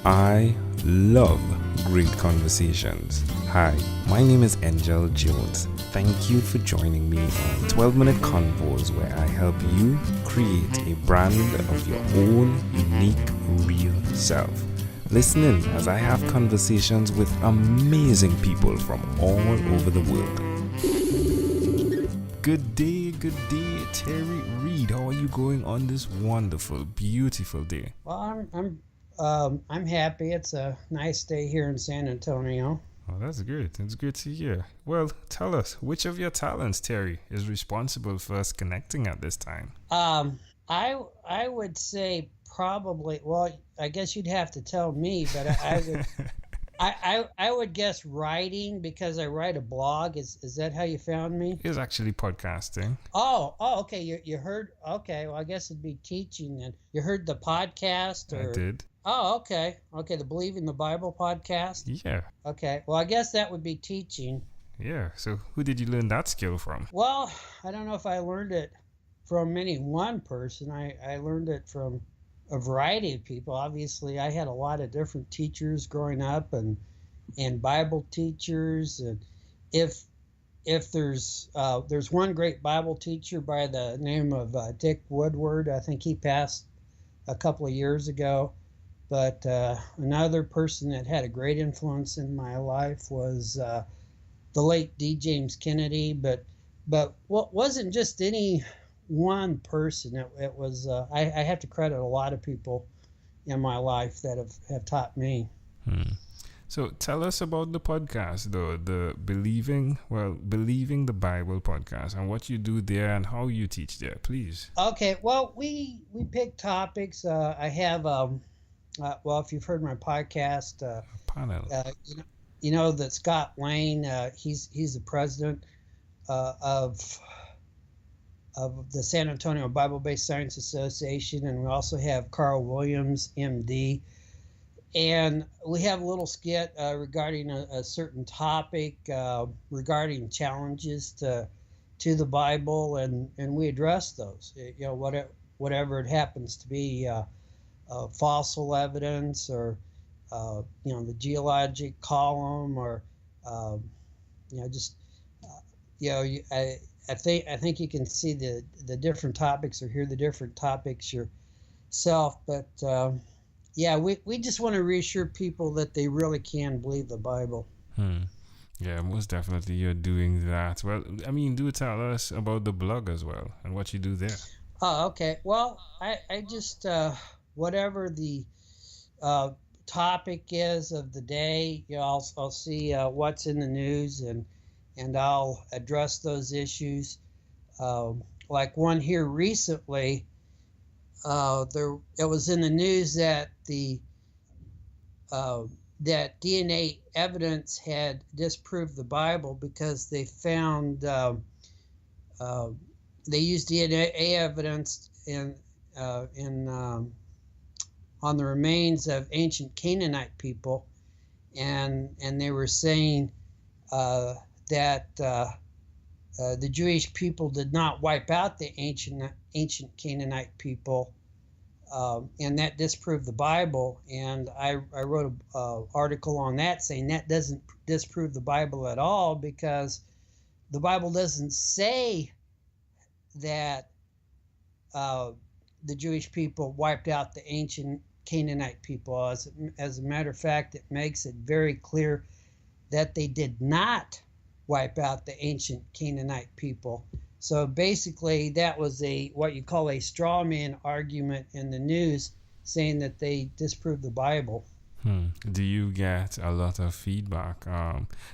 I love great conversations. Hi, my name is Angel Jones. Thank you for joining me on 12-minute convos where I help you create a brand of your own unique, real self. Listen in as I have conversations with amazing people from all over the world. Good day, Terry Reed. How are you going on this wonderful, beautiful day? Well, I'm happy. It's a nice day here in San Antonio. Oh, that's good. It's good to hear. Well, tell us, which of your talents, Terry, is responsible for us connecting at this time? Um, I would say probably. Well, I guess you'd have to tell me, but I would guess writing because I write a blog. Is that how you found me? It's actually podcasting. Oh, okay. You heard? Okay, well, I guess it'd be teaching then. You heard the podcast I or? did. Oh, okay. The Believe in the Bible podcast. Yeah. Okay, well, I guess that would be teaching. Yeah. So who did you learn that skill from? Well, I don't know if I learned it from any one person. I learned it from a variety of people. Obviously, I had a lot of different teachers growing up and Bible teachers. And if there's one great Bible teacher by the name of Dick Woodward. I think he passed a couple of years ago. But another person that had a great influence in my life was the late D. James Kennedy. But what wasn't just any one person. It was I have to credit a lot of people in my life that have taught me. So tell us about the podcast, though, the Believing the Bible podcast, and what you do there and how you teach there, please. Okay, well, we pick topics. I have well, if you've heard my podcast, Panel. You know that Scott Lane, he's the president of the San Antonio Bible-Based Science Association, and we also have Carl Williams, MD, and we have a little skit regarding a certain topic regarding challenges to the Bible, and we address those. You know, whatever it happens to be. Fossil evidence or the geologic column or just I think you can see the different topics or hear the different topics yourself, but we just want to reassure people that they really can believe the Bible. Yeah, most definitely you're doing that. Well, I mean, do tell us about the blog as well and what you do there. Oh, okay. Well, I just whatever the topic is of the day, I'll see what's in the news and I'll address those issues. Like one here recently, it was in the news that that DNA evidence had disproved the Bible because they found they used DNA evidence on the remains of ancient Canaanite people, and they were saying that the Jewish people did not wipe out the ancient Canaanite people, and that disproved the Bible. And I wrote an article on that saying that doesn't disprove the Bible at all, because the Bible doesn't say that the Jewish people wiped out the ancient Canaanite people. As a matter of fact, it makes it very clear that they did not wipe out the ancient Canaanite people. So basically, that was what you call a straw man argument in the news, saying that they disproved the Bible. Do you get a lot of feedback?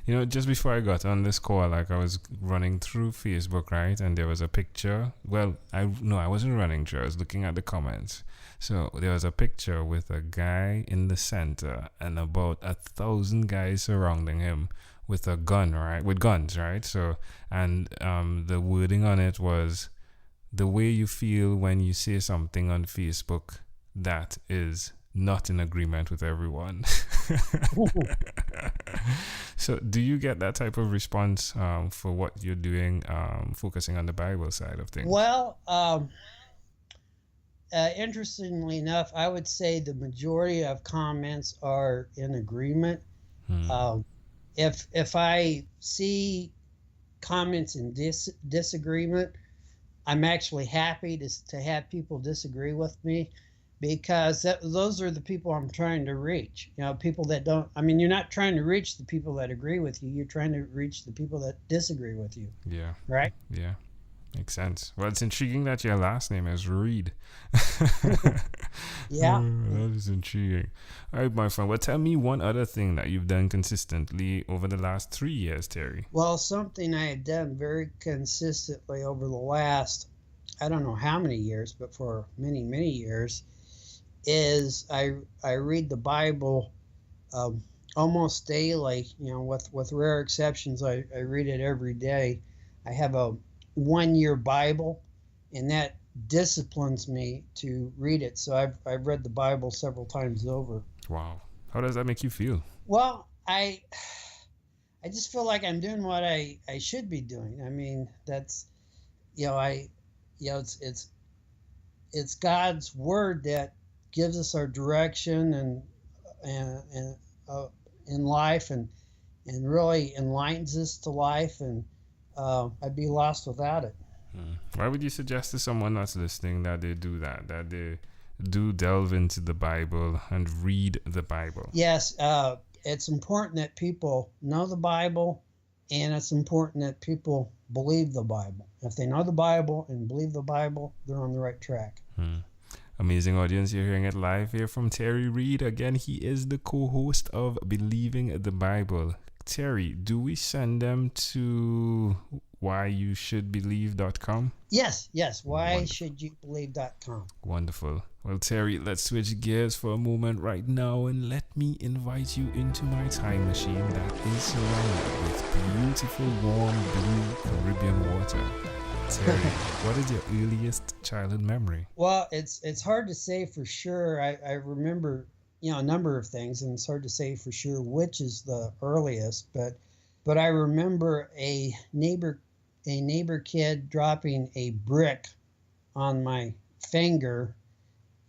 Just before I got on this call, like I was running through Facebook, right? And there was a picture. Well, I wasn't running through. I was looking at the comments. So there was a picture with a guy in the center and about 1,000 guys surrounding him with a gun, right? With guns, right? So, and the wording on it was, the way you feel when you say something on Facebook that is not in agreement with everyone. So do you get that type of response for what you're doing, focusing on the Bible side of things? Well, interestingly enough, I would say the majority of comments are in agreement. Hmm. If I see comments in disagreement, I'm actually happy to have people disagree with me, because those are the people I'm trying to reach. People that don't. I mean, you're not trying to reach the people that agree with you. You're trying to reach the people that disagree with you, Yeah. right? Yeah. Makes sense. Well, it's intriguing that your last name is Reed. Yeah. That is intriguing. All right, my friend. Well, tell me one other thing that you've done consistently over the last 3 years, Terry. Well, something I had done very consistently over the last, I don't know how many years, but for many, many years, is I read the Bible almost daily. With rare exceptions, I read it every day. I have a 1 year Bible, and that disciplines me to read it. So I've read the Bible several times over. Wow. How does that make you feel? Well, I just feel like I'm doing what I should be doing. I mean, that's I it's God's word that gives us our direction and in life, and really enlightens us to life, and I'd be lost without it. Why would you suggest to someone that's listening that they do that they do delve into the Bible and read the Bible? Yes, it's important that people know the Bible, and it's important that people believe the Bible. If they know the Bible and believe the Bible, they're on the right track. Amazing audience, you're hearing it live here from Terry Reed. Again, he is the co-host of Believing the Bible. Terry, do we send them to whyyousshouldbelieve.com? Yes, whyshouldyoubelieve.com. Wonderful. Well, Terry, let's switch gears for a moment right now and let me invite you into my time machine that is surrounded with beautiful, warm, blue Caribbean water. Terry, what is your earliest childhood memory? Well, it's hard to say for sure. I remember, a number of things, and it's hard to say for sure which is the earliest, but I remember a neighbor kid dropping a brick on my finger,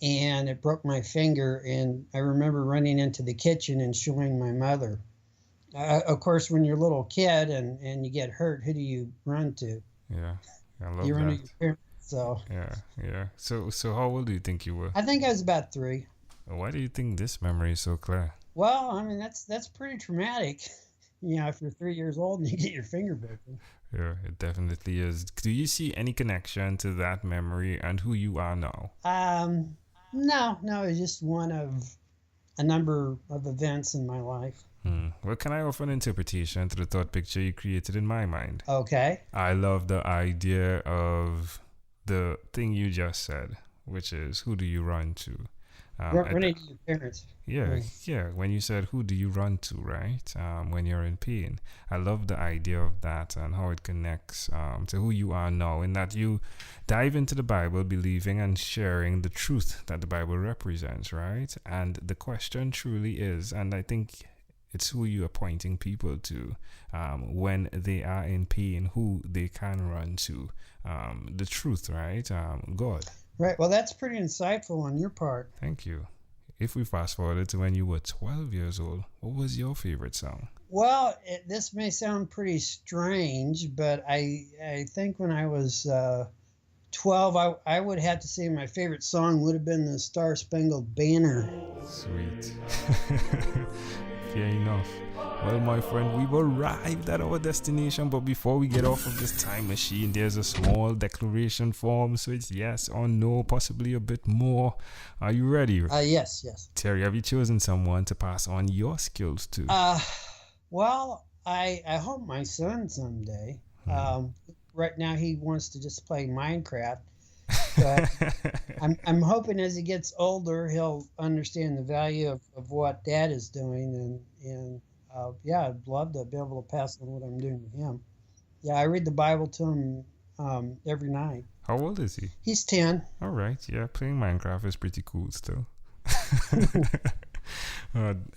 and it broke my finger, and I remember running into the kitchen and showing my mother. Of course, when you're a little kid and you get hurt, who do you run to? Yeah, I love You run to that. your parents. So Yeah. So how old do you think you were? I think I was about 3. Why do you think this memory is so clear? Well, I mean, that's pretty traumatic. If you're 3 years old and you get your finger broken. Yeah, it definitely is. Do you see any connection to that memory and who you are now? No, it's just one of a number of events in my life. Well, can I offer an interpretation to the thought picture you created in my mind? Okay. I love the idea of the thing you just said, which is who do you run to? Running to your parents. Yeah. When you said who do you run to, right? When you're in pain, I love the idea of that and how it connects to who you are now, in that you dive into the Bible, believing and sharing the truth that the Bible represents, right? And the question truly is, and I think it's who you are pointing people to when they are in pain, who they can run to, the truth, right? God. Right. Well, that's pretty insightful on your part. Thank you. If we fast forwarded to when you were 12 years old, what was your favorite song? Well, this may sound pretty strange, but I think when I was 12, I would have to say my favorite song would have been the Star Spangled Banner. Sweet. Fair enough. Well, my friend, we've arrived at our destination, but before we get off of this time machine, there's a small declaration form, so it's yes or no, possibly a bit more. Are you ready? Yes. Terry, have you chosen someone to pass on your skills to? Well, I hope my son someday. Right now he wants to just play Minecraft, but I'm hoping as he gets older he'll understand the value of what Dad is doing, and I'd love to be able to pass on what I'm doing to him. Yeah, I read the Bible to him every night. How old is he? He's 10. All right, yeah, playing Minecraft is pretty cool still.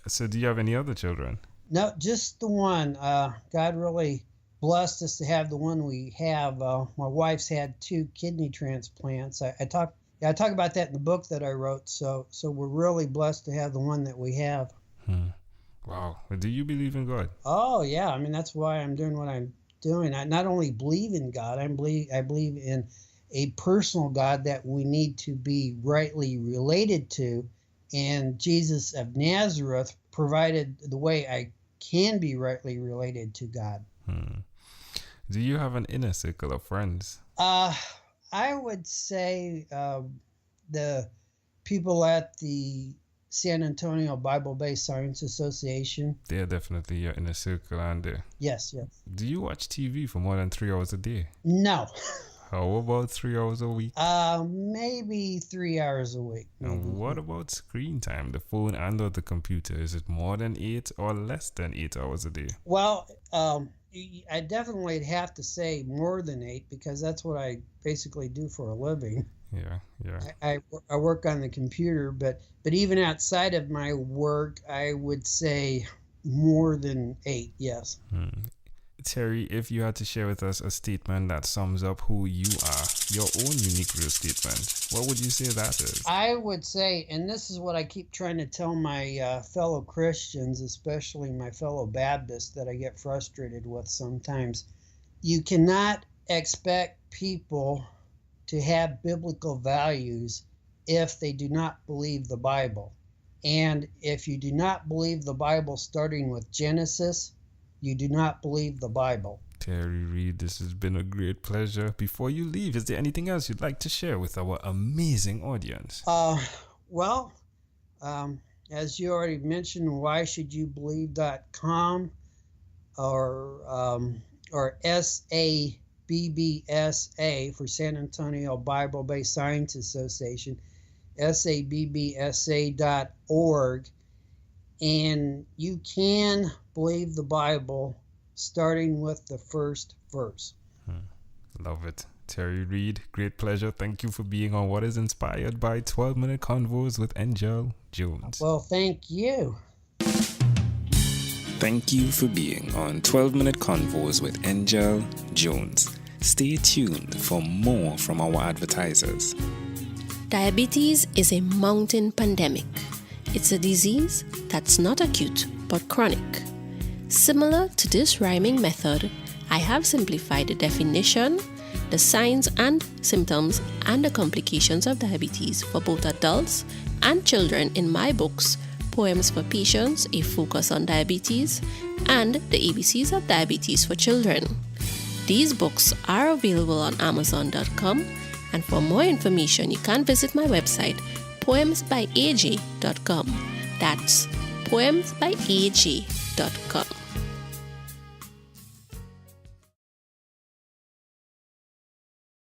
So do you have any other children? No, just the one. God really blessed us to have the one we have. My wife's had 2 kidney transplants. I talked Yeah, I talk about that in the book that I wrote. So we're really blessed to have the one that we have. Wow. Do you believe in God? Oh yeah, I mean that's why I'm doing what I'm doing. I not only believe in God, I believe in a personal God that we need to be rightly related to, and Jesus of Nazareth provided the way I can be rightly related to God. Do you have an inner circle of friends? I would say the people at the San Antonio Bible-Based Science Association. They're definitely your inner circle, aren't they? Yes, yes. Do you watch TV for more than 3 hours a day? No. How about 3 hours a week? Maybe 3 hours a week. And what about screen time, the phone and or the computer? Is it more than 8 or less than 8 hours a day? Well, I definitely have to say more than 8 because that's what I basically do for a living. Yeah. I work on the computer, but even outside of my work, I would say more than 8, yes. Terry, if you had to share with us a statement that sums up who you are, your own unique real statement, what would you say that is? I would say, and this is what I keep trying to tell my fellow Christians, especially my fellow Baptists that I get frustrated with sometimes, you cannot expect people to have biblical values if they do not believe the Bible. And if you do not believe the Bible starting with Genesis, you do not believe the Bible. Terry Reed, this has been a great pleasure. Before you leave, is there anything else you'd like to share with our amazing audience? Well, as you already mentioned, whyshouldyoubelieve.com or SABBSA for San Antonio Bible-Based Science Association, SABBSA.org. And you can believe the Bible starting with the first verse. Love it. Terry Reed, great pleasure. Thank you for being on What is Inspired by 12-Minute Convos with Angel Jones. Well, thank you. Thank you for being on 12-Minute Convos with Angel Jones. Stay tuned for more from our advertisers. Diabetes is a mountain pandemic. It's a disease that's not acute but chronic. Similar to this rhyming method, I have simplified the definition, the signs and symptoms, and the complications of diabetes for both adults and children in my books, Poems for Patients, A Focus on Diabetes, and The ABCs of Diabetes for Children. These books are available on Amazon.com, and for more information, you can visit my website, poemsbyaj.com. That's poemsbyaj.com.